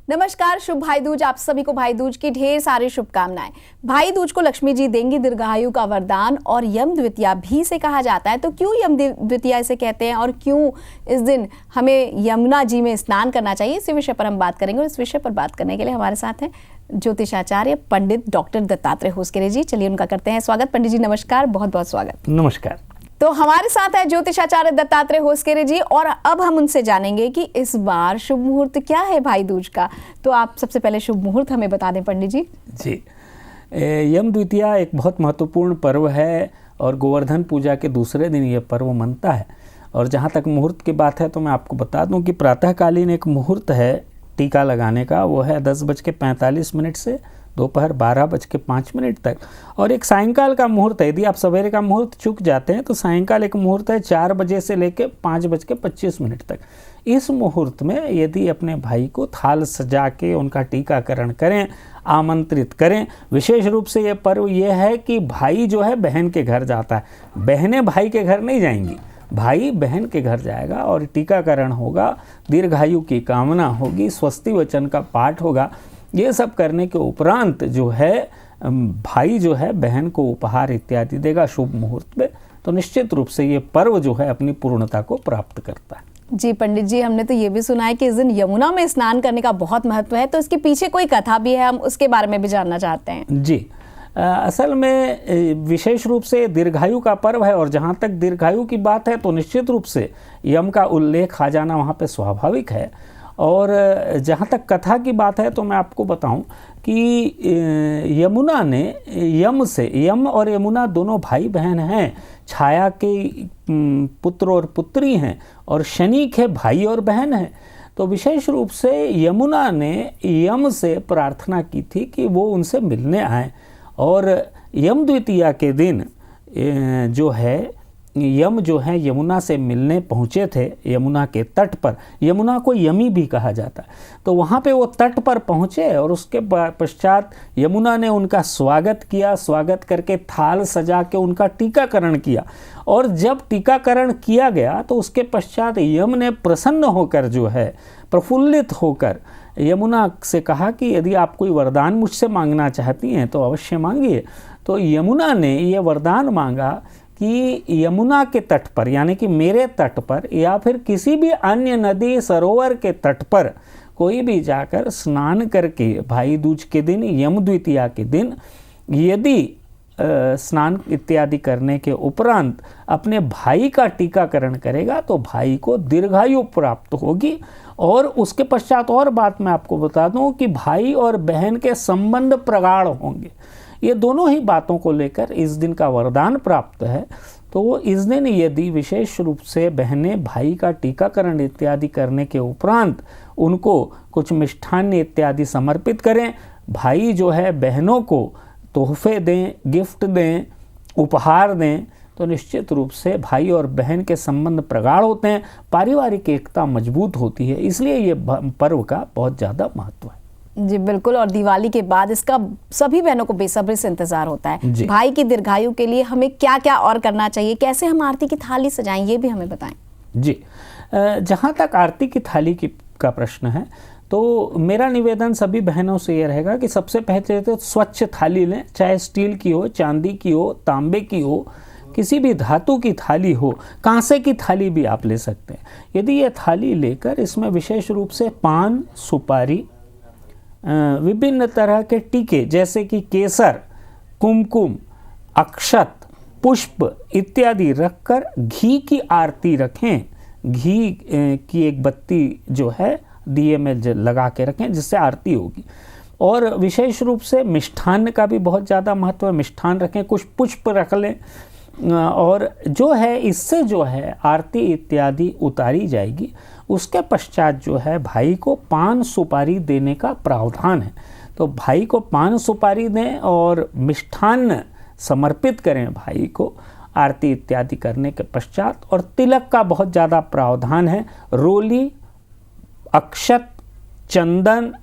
नमस्कार, शुभ भाई दूज। आप सभी को भाई दूज की ढेर सारी शुभकामनाएं। भाई दूज को लक्ष्मी जी देंगी दीर्घायु का वरदान और यम द्वितीया भी से कहा जाता है। तो क्यों यम द्वितीया इसे कहते हैं और क्यों इस दिन हमें यमुना जी में स्नान करना चाहिए, इसी विषय पर हम बात करेंगे। और इस विषय पर बात करने के लिए हमारे साथ हैं ज्योतिषाचार्य पंडित डॉक्टर दत्तात्रेय होसकेरे जी। चलिए उनका करते हैं स्वागत। पंडित जी नमस्कार, बहुत बहुत स्वागत। नमस्कार। तो हमारे साथ है ज्योतिषाचार्य दत्तात्रेय होसकेरे जी और अब हम उनसे जानेंगे कि इस बार शुभ मुहूर्त क्या है भाई दूज का। तो आप सबसे पहले शुभ मुहूर्त हमें बता दें पंडित जी। जी, यम द्वितीया एक बहुत महत्वपूर्ण पर्व है और गोवर्धन पूजा के दूसरे दिन ये पर्व मनता है। और जहाँ तक मुहूर्त की बात है तो मैं आपको बता दूं कि प्रातःकालीन एक मुहूर्त है टीका लगाने का, वो है 10:45 से दोपहर 12:05 तक। और एक सायंकाल का मुहूर्त है। यदि आप सवेरे का मुहूर्त चूक जाते हैं तो सायंकाल एक मुहूर्त है 4 बजे से लेकर 5:25 तक। इस मुहूर्त में यदि अपने भाई को थाल सजा के उनका टीकाकरण करें, आमंत्रित करें। विशेष रूप से ये पर्व ये है कि भाई जो है बहन के घर जाता है, बहनें भाई के घर नहीं जाएंगी, भाई बहन के घर जाएगा और टीकाकरण होगा, दीर्घायु की कामना होगी, स्वस्ति वचन का पाठ होगा। ये सब करने के उपरांत जो है भाई जो है बहन को उपहार इत्यादि देगा शुभ मुहूर्त में। तो निश्चित रूप से ये पर्व जो है अपनी पूर्णता को प्राप्त करता है। जी पंडित जी, हमने तो ये भी सुना है कि इस दिन यमुना में स्नान करने का बहुत महत्व है, तो इसके पीछे कोई कथा भी है, हम उसके बारे में भी जानना चाहते हैं। जी, असल में विशेष रूप से दीर्घायु का पर्व है और जहाँ तक दीर्घायु की बात है तो निश्चित रूप से यम का उल्लेख आ जाना वहाँ पे स्वाभाविक है। और जहाँ तक कथा की बात है तो मैं आपको बताऊं कि यमुना ने यम और यमुना दोनों भाई बहन हैं, छाया के पुत्र और पुत्री हैं और शनि के भाई और बहन हैं। तो विशेष रूप से यमुना ने यम से प्रार्थना की थी कि वो उनसे मिलने आए। और यम द्वितीया के दिन जो है यम जो है यमुना से मिलने पहुँचे थे यमुना के तट पर। यमुना को यमी भी कहा जाता है। तो वहाँ पे वो तट पर पहुँचे और उसके पश्चात यमुना ने उनका स्वागत किया, स्वागत करके थाल सजा के उनका टीकाकरण किया। और जब टीकाकरण किया गया तो उसके पश्चात यम ने प्रसन्न होकर जो है प्रफुल्लित होकर यमुना से कहा कि यदि आप कोई वरदान मुझसे मांगना चाहती हैं तो अवश्य मांगिए। तो यमुना ने ये वरदान मांगा कि यमुना के तट पर, यानी कि मेरे तट पर या फिर किसी भी अन्य नदी सरोवर के तट पर कोई भी जाकर स्नान करके भाई दूज के दिन, यम द्वितीया के दिन यदि स्नान इत्यादि करने के उपरांत अपने भाई का टीकाकरण करेगा तो भाई को दीर्घायु प्राप्त होगी। और उसके पश्चात और बात मैं आपको बता दूं कि भाई और बहन के संबंध प्रगाढ़ होंगे। ये दोनों ही बातों को लेकर इस दिन का वरदान प्राप्त है। तो इस दिन यदि विशेष रूप से बहनें भाई का टीकाकरण इत्यादि करने के उपरांत उनको कुछ मिष्ठान्न इत्यादि समर्पित करें, भाई जो है बहनों को तोहफे दें, गिफ्ट दें, उपहार दें, तो निश्चित रूप से भाई और बहन के संबंध प्रगाढ़ होते हैं, पारिवारिक एकता मजबूत होती है। इसलिए ये पर्व का बहुत ज़्यादा महत्व है। जी बिल्कुल। और दिवाली के बाद इसका सभी बहनों को बेसब्री से इंतजार होता है। भाई की दीर्घायु के लिए हमें क्या क्या और करना चाहिए, कैसे हम आरती की थाली सजाएं, ये भी हमें बताएं। जी, जहाँ तक आरती की थाली का प्रश्न है तो मेरा निवेदन सभी बहनों से ये रहेगा कि सबसे पहले तो स्वच्छ थाली लें, चाहे स्टील की हो, चांदी की हो, तांबे की हो, किसी भी धातु की थाली हो, कांसे की थाली भी आप ले सकते हैं। यदि ये थाली लेकर इसमें विशेष रूप से पान, सुपारी, विभिन्न तरह के टीके जैसे कि केसर, कुमकुम, अक्षत, पुष्प इत्यादि रखकर घी की आरती रखें। घी की एक बत्ती जो है दिए में लगा के रखें जिससे आरती होगी। और विशेष रूप से मिष्ठान्न का भी बहुत ज़्यादा महत्व है। मिष्ठान्न रखें, कुछ पुष्प रख लें और जो है इससे जो है आरती इत्यादि उतारी जाएगी। उसके पश्चात जो है भाई को पान सुपारी देने का प्रावधान है। तो भाई को पान सुपारी दें और मिष्ठान्न समर्पित करें भाई को आरती इत्यादि करने के पश्चात। और तिलक का बहुत ज़्यादा प्रावधान है। रोली, अक्षत, चंदन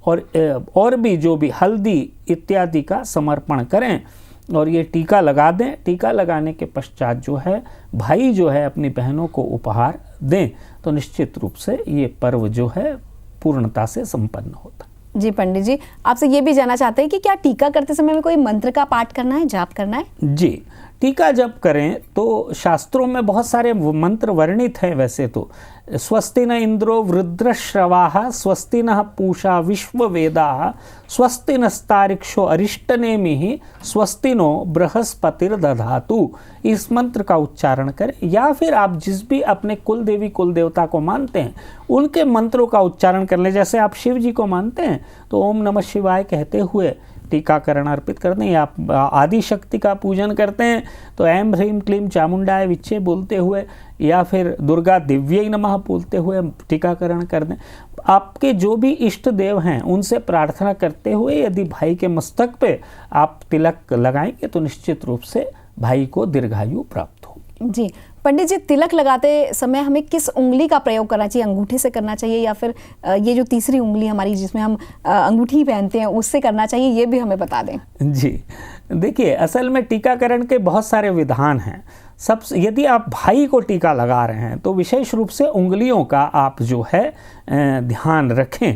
और भी जो भी हल्दी इत्यादि का समर्पण करें और ये टीका लगा दें। टीका लगाने के पश्चात जो है भाई जो है अपनी बहनों को उपहार दें। तो निश्चित रूप से ये पर्व जो है पूर्णता से संपन्न होता। जी पंडित जी, आपसे ये भी जानना चाहते हैं कि क्या टीका करते समय में कोई मंत्र का पाठ करना है, जाप करना है? जी, टीका जब करें तो शास्त्रों में बहुत सारे मंत्र वर्णित हैं। वैसे तो स्वस्ति न इंद्रो वृद्रश्रवाः, स्वस्ति न पूषा विश्ववेदाः, स्वस्ति नस्तारिक्षो अरिष्टनेमिः, स्वस्ति नो बृहस्पतिर्दधातु, इस मंत्र का उच्चारण करें। या फिर आप जिस भी अपने कुल देवी कुल देवता को मानते हैं उनके मंत्रों का उच्चारण कर लें। जैसे आप शिव जी को मानते हैं तो ओम नमः शिवाय कहते हुए टीकाकरण अर्पित करते हैं, या आदि शक्ति का पूजन करते हैं तो ऐं ह्रीं क्लीं चामुंडाय विच्चे बोलते हुए, या फिर दुर्गा दिव्यै नमः बोलते हुए टीकाकरण कर दें। आपके जो भी इष्ट देव हैं उनसे प्रार्थना करते हुए यदि भाई के मस्तक पे आप तिलक लगाएंगे तो निश्चित रूप से भाई को दीर्घायु प्राप्त होगी। जी पंडित जी, तिलक लगाते समय हमें किस उंगली का प्रयोग करना चाहिए? अंगूठे से करना चाहिए या फिर ये जो तीसरी उंगली हमारी जिसमें हम अंगूठी पहनते हैं उससे करना चाहिए, ये भी हमें बता दें। जी देखिए, असल में टीकाकरण के बहुत सारे विधान हैं। यदि आप भाई को टीका लगा रहे हैं तो विशेष रूप से उंगलियों का आप जो है ध्यान रखें।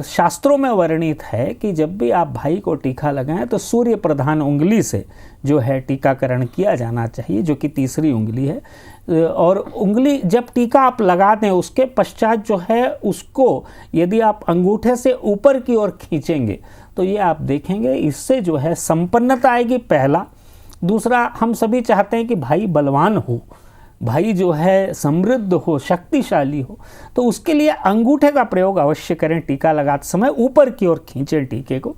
शास्त्रों में वर्णित है कि जब भी आप भाई को टीका लगाएं तो सूर्य प्रधान उंगली से जो है टीकाकरण किया जाना चाहिए, जो कि तीसरी उंगली है। और उंगली जब टीका आप लगा दें उसके पश्चात जो है उसको यदि आप अंगूठे से ऊपर की ओर खींचेंगे तो ये आप देखेंगे इससे जो है संपन्नता आएगी, पहला। दूसरा, हम सभी चाहते हैं कि भाई बलवान हो, भाई जो है समृद्ध हो, शक्तिशाली हो, तो उसके लिए अंगूठे का प्रयोग अवश्य करें। टीका लगाते समय ऊपर की ओर खींचें टीके को,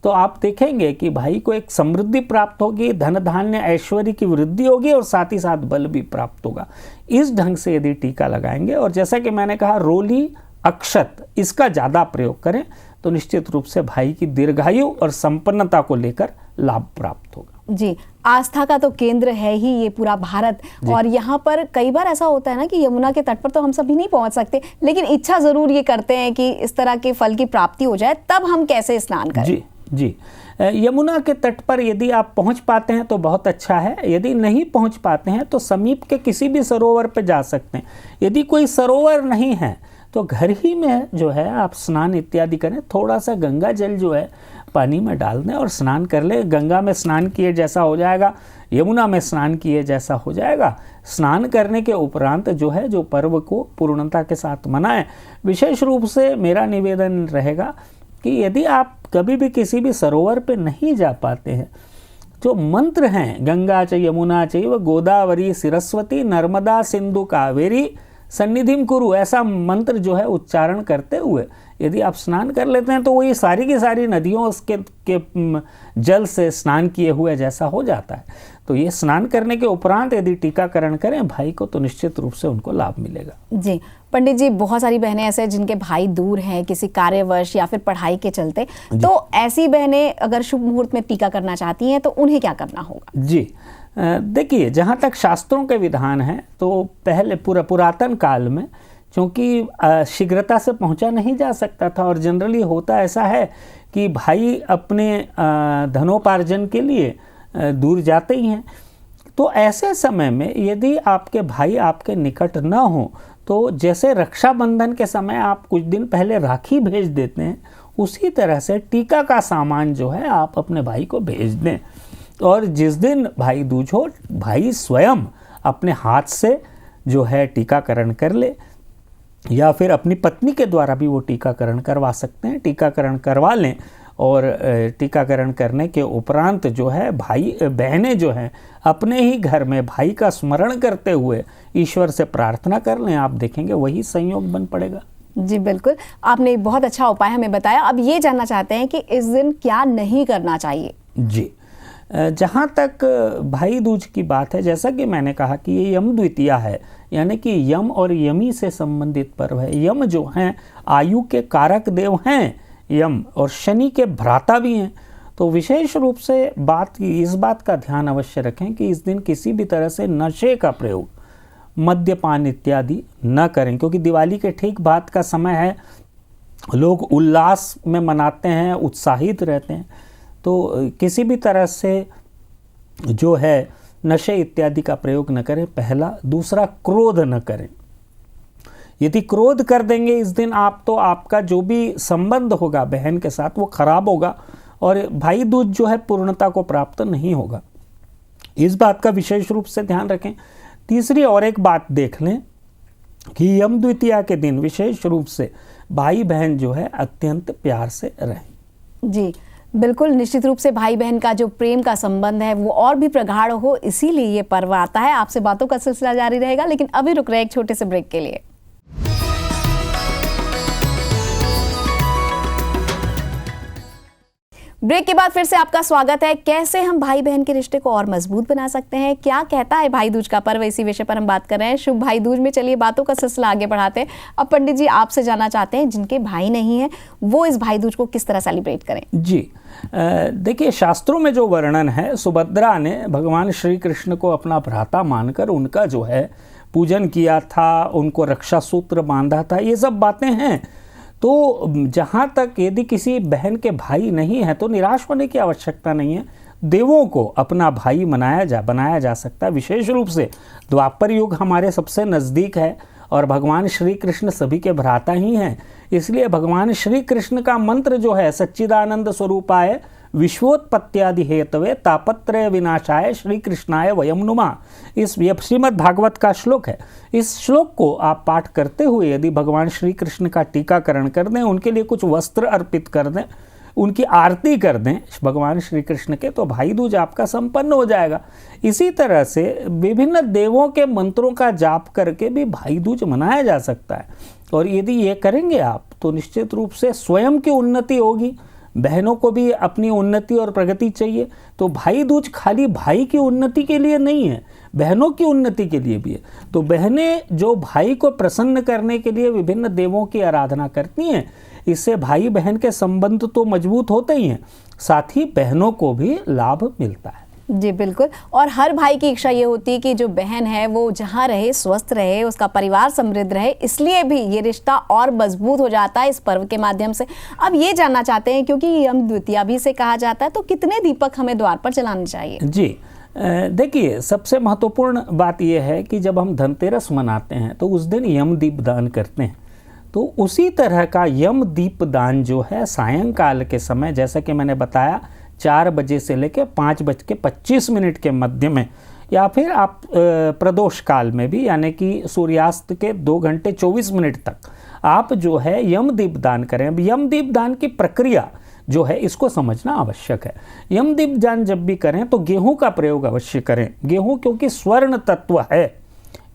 तो आप देखेंगे कि भाई को एक समृद्धि प्राप्त होगी, धन धान्य ऐश्वर्य की वृद्धि होगी और साथ ही साथ बल भी प्राप्त होगा। इस ढंग से यदि टीका लगाएंगे, और जैसा कि मैंने कहा रोली अक्षत इसका ज़्यादा प्रयोग करें तो निश्चित रूप से भाई की दीर्घायु और संपन्नता को लेकर लाभ प्राप्त होगा। जी, आस्था का तो केंद्र है ही ये पूरा भारत, और यहाँ पर कई बार ऐसा होता है ना कि यमुना के तट पर तो हम सभी नहीं पहुँच सकते, लेकिन इच्छा जरूर ये करते हैं कि इस तरह के फल की प्राप्ति हो जाए, तब हम कैसे स्नान करें? जी जी, यमुना के तट पर यदि आप पहुंच पाते हैं तो बहुत अच्छा है। यदि नहीं पहुंच पाते हैं तो समीप के किसी भी सरोवर पर जा सकते हैं। यदि कोई सरोवर नहीं है तो घर ही में जो है आप स्नान इत्यादि करें। थोड़ा सा गंगा जल जो है पानी में डाल दें और स्नान कर ले। गंगा में स्नान किए जैसा हो जाएगा, यमुना में स्नान किए जैसा हो जाएगा। स्नान करने के उपरांत जो है जो पर्व को पूर्णता के साथ मनाएं। विशेष रूप से मेरा निवेदन रहेगा कि यदि आप कभी भी किसी भी सरोवर पे नहीं जा पाते हैं, जो मंत्र हैं गंगा च यमुना चैव गोदावरी सरस्वती नर्मदा सिंधु कावेरी सन्निधिम कुरु, ऐसा मंत्र जो है उच्चारण करते हुए यदि आप स्नान कर लेते हैं तो वो ये सारी की सारी नदियों के जल से स्नान किए हुए जैसा हो जाता है। तो ये स्नान करने के उपरांत यदि टीकाकरण करें भाई को तो निश्चित रूप से उनको लाभ मिलेगा। जी पंडित जी, बहुत सारी बहनें ऐसे हैं जिनके भाई दूर हैं किसी कार्यवश या फिर पढ़ाई के चलते, तो ऐसी बहनें अगर शुभ मुहूर्त में टीका करना चाहती हैं तो उन्हें क्या करना होगा? जी देखिए, जहाँ तक शास्त्रों के विधान हैं तो पहले पुरातन काल में क्योंकि शीघ्रता से पहुँचा नहीं जा सकता था और जनरली होता ऐसा है कि भाई अपने धनोपार्जन के लिए दूर जाते ही हैं, तो ऐसे समय में यदि आपके भाई आपके निकट न हो तो जैसे रक्षाबंधन के समय आप कुछ दिन पहले राखी भेज देते हैं, उसी तरह से टीका का सामान जो है आप अपने भाई को भेज दें। और जिस दिन भाई दूज हो, भाई स्वयं अपने हाथ से जो है टीकाकरण कर ले, या फिर अपनी पत्नी के द्वारा भी वो टीकाकरण करवा सकते हैं। टीकाकरण करवा लें और टीकाकरण करने के उपरांत जो है भाई बहनें जो हैं अपने ही घर में भाई का स्मरण करते हुए ईश्वर से प्रार्थना कर लें। आप देखेंगे वही संयोग बन पड़ेगा। जी बिल्कुल, आपने बहुत अच्छा उपाय हमें बताया। अब ये जानना चाहते हैं कि इस दिन क्या नहीं करना चाहिए? जी, जहाँ तक भाई दूज की बात है, जैसा कि मैंने कहा कि ये यम द्वितीया है, यानी कि यम और यमी से संबंधित पर्व है। यम जो हैं आयु के कारक देव हैं यम, और शनि के भ्राता भी हैं। तो विशेष रूप से इस बात का ध्यान अवश्य रखें कि इस दिन किसी भी तरह से नशे का प्रयोग, मद्यपान इत्यादि न करें, क्योंकि दिवाली के ठीक बाद का समय है, लोग उल्लास में मनाते हैं, उत्साहित रहते हैं। तो किसी भी तरह से जो है नशे इत्यादि का प्रयोग न करें, पहला। दूसरा, क्रोध न करें। यदि क्रोध कर देंगे इस दिन आप, तो आपका जो भी संबंध होगा बहन के साथ वो खराब होगा और भाई दूज जो है पूर्णता को प्राप्त नहीं होगा। इस बात का विशेष रूप से ध्यान रखें। तीसरी और एक बात देख लें कि यम द्वितीया के दिन विशेष रूप से भाई बहन जो है अत्यंत प्यार से रहें। जी बिल्कुल, निश्चित रूप से भाई बहन का जो प्रेम का संबंध है वो और भी प्रगाढ़ हो, इसीलिए ये पर्व आता है। आपसे बातों का सिलसिला जारी रहेगा, लेकिन अभी रुक रहे एक छोटे से ब्रेक के लिए। ब्रेक के बाद फिर से आपका स्वागत है। कैसे हम भाई बहन के रिश्ते को और मजबूत बना सकते हैं, क्या कहता है भाई दूज का पर्व, इसी विषय पर हम बात कर रहे हैं। शुभ भाई दूज में चलिए बातों का सिलसिला आगे बढ़ाते हैं। अब पंडित जी आपसे जानना चाहते हैं, जिनके भाई नहीं है वो इस भाई दूज को किस तरह सेलिब्रेट करें। जी देखिए, शास्त्रों में जो वर्णन है, सुभद्रा ने भगवान श्री कृष्ण को अपना भ्राता मानकर उनका जो है पूजन किया था, उनको रक्षा सूत्र बांधा था, ये सब बातें हैं। तो जहाँ तक यदि किसी बहन के भाई नहीं है तो निराश होने की आवश्यकता नहीं है। देवों को अपना भाई बनाया जा सकता है। विशेष रूप से द्वापर युग हमारे सबसे नज़दीक है और भगवान श्री कृष्ण सभी के भ्राता ही हैं। इसलिए भगवान श्री कृष्ण का मंत्र जो है सच्चिदानंद स्वरूपाय विश्वोत्पत्त्यादि हेतवे तापत्रय विनाशाय श्री कृष्णाय वयम नुमा, इस श्रीमद् भागवत का श्लोक है। इस श्लोक को आप पाठ करते हुए यदि भगवान श्री कृष्ण का टीकाकरण कर दें, उनके लिए कुछ वस्त्र अर्पित कर दें, उनकी आरती कर दें भगवान श्री कृष्ण के, तो भाई दूज आपका संपन्न हो जाएगा। इसी तरह से विभिन्न देवों के मंत्रों का जाप करके भी भाई दूज मनाया जा सकता है। और यदि ये करेंगे आप तो निश्चित रूप से स्वयं की उन्नति होगी। बहनों को भी अपनी उन्नति और प्रगति चाहिए, तो भाई दूज खाली भाई की उन्नति के लिए नहीं है, बहनों की उन्नति के लिए भी है। तो बहनें जो भाई को प्रसन्न करने के लिए विभिन्न देवों की आराधना करती हैं, इससे भाई बहन के संबंध तो मजबूत होते ही हैं, साथ ही बहनों को भी लाभ मिलता है। जी बिल्कुल, और हर भाई की इच्छा ये होती है कि जो बहन है वो जहाँ रहे स्वस्थ रहे, उसका परिवार समृद्ध रहे, इसलिए भी ये रिश्ता और मजबूत हो जाता है इस पर्व के माध्यम से। अब ये जानना चाहते हैं, क्योंकि यम द्वितीया भी से कहा जाता है, तो कितने दीपक हमें द्वार पर जलाने चाहिए। जी देखिए, सबसे महत्वपूर्ण बात यह है कि जब हम धनतेरस मनाते हैं तो उस दिन यम दीप दान करते हैं। तो उसी तरह का यम दीप दान जो है सायंकाल के समय, जैसा कि मैंने बताया 4 बजे से लेकर 5:25 के मध्य में, या फिर आप प्रदोष काल में भी, यानी कि सूर्यास्त के 2 घंटे 24 मिनट तक आप जो है यम दीप दान करें। अब यम दीप दान की प्रक्रिया जो है इसको समझना आवश्यक है। यम दीप दान जब भी करें तो गेहूं का प्रयोग अवश्य करें। गेहूं क्योंकि स्वर्ण तत्व है,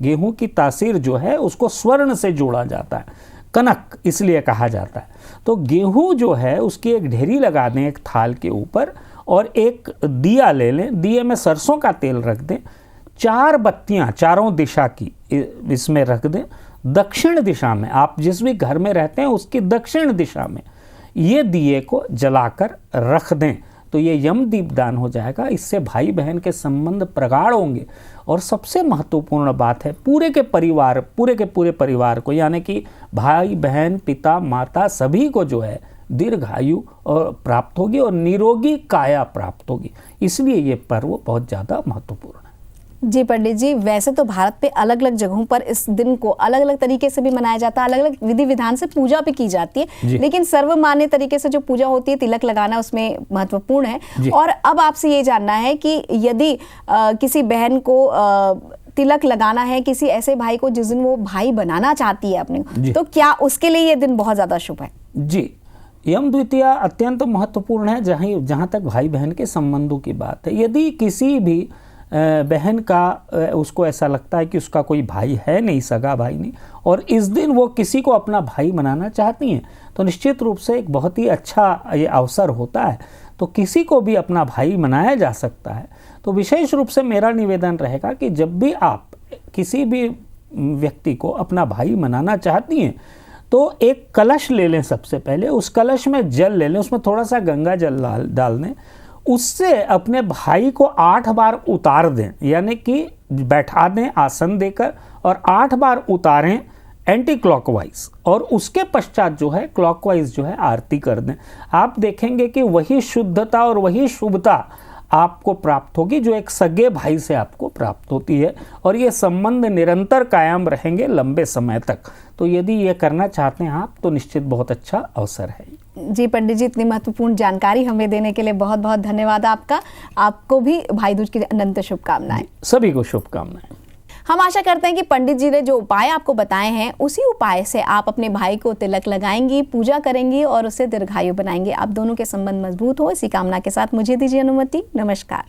गेहूं की तासीर जो है उसको स्वर्ण से जोड़ा जाता है, कनक इसलिए कहा जाता है। तो गेहूं जो है उसकी एक ढेरी लगा दें एक थाल के ऊपर, और एक दिया ले लें, दिए में सरसों का तेल रख दें, 4 बत्तियां चारों दिशा की इसमें रख दें। दक्षिण दिशा में, आप जिस भी घर में रहते हैं उसकी दक्षिण दिशा में ये दिए को जलाकर रख दें, तो ये यम दीप दान हो जाएगा। इससे भाई बहन के संबंध प्रगाढ़ होंगे। और सबसे महत्वपूर्ण बात है पूरे के पूरे परिवार को, यानी कि भाई बहन पिता माता सभी को जो है दीर्घायु और प्राप्त होगी और निरोगी काया प्राप्त होगी। इसलिए ये पर्व बहुत ज़्यादा महत्वपूर्ण है। जी पंडित जी, वैसे तो भारत पे अलग अलग जगहों पर इस दिन को अलग अलग तरीके से भी मनाया जाता है, अलग अलग विधि विधान से पूजा भी की जाती है, लेकिन सर्वमान्य तरीके से जो पूजा होती है तिलक लगाना उसमें महत्वपूर्ण है। और अब आपसे ये जानना है कि यदि किसी बहन को तिलक लगाना है किसी ऐसे भाई को जिस दिन वो भाई बनाना चाहती है अपने को, तो क्या उसके लिए ये दिन बहुत ज़्यादा शुभ है? जी, यम द्वितीया अत्यंत महत्वपूर्ण है जहाँ तक भाई बहन के संबंधों की बात है। यदि किसी भी बहन का उसको ऐसा लगता है कि उसका कोई भाई है नहीं, सगा भाई नहीं, और इस दिन वो किसी को अपना भाई बनाना चाहती हैं, तो निश्चित रूप से एक बहुत ही अच्छा ये अवसर होता है। तो किसी को भी अपना भाई बनाया जा सकता है। तो विशेष रूप से मेरा निवेदन रहेगा कि जब भी आप किसी भी व्यक्ति को अपना भाई बनाना चाहती हैं तो एक कलश ले लें। सबसे पहले उस कलश में जल ले लें, उसमें थोड़ा सा गंगा जल डाल दें, उससे अपने भाई को 8 बार उतार दें, यानी कि बैठा दें आसन देकर, और 8 बार उतारें एंटी क्लॉकवाइज, और उसके पश्चात जो है क्लॉकवाइज जो है आरती कर दें। आप देखेंगे कि वही शुद्धता और वही शुभता आपको प्राप्त होगी, जो एक सगे भाई से आपको प्राप्त होती है, और ये संबंध निरंतर कायम रहेंगे लंबे समय तक। तो यदि ये करना चाहते हैं आप, तो निश्चित बहुत अच्छा अवसर है। जी पंडित जी, इतनी महत्वपूर्ण जानकारी हमें देने के लिए बहुत बहुत धन्यवाद आपका। आपको भी भाई दूज की अनंत शुभकामनाएं। सभी को शुभकामनाएं। हम आशा करते हैं कि पंडित जी ने जो उपाय आपको बताए हैं, उसी उपाय से आप अपने भाई को तिलक लगाएंगी, पूजा करेंगी और उसे दीर्घायु बनाएंगे। आप दोनों के संबंध मजबूत हो, इसी कामना के साथ मुझे दीजिए अनुमति। नमस्कार।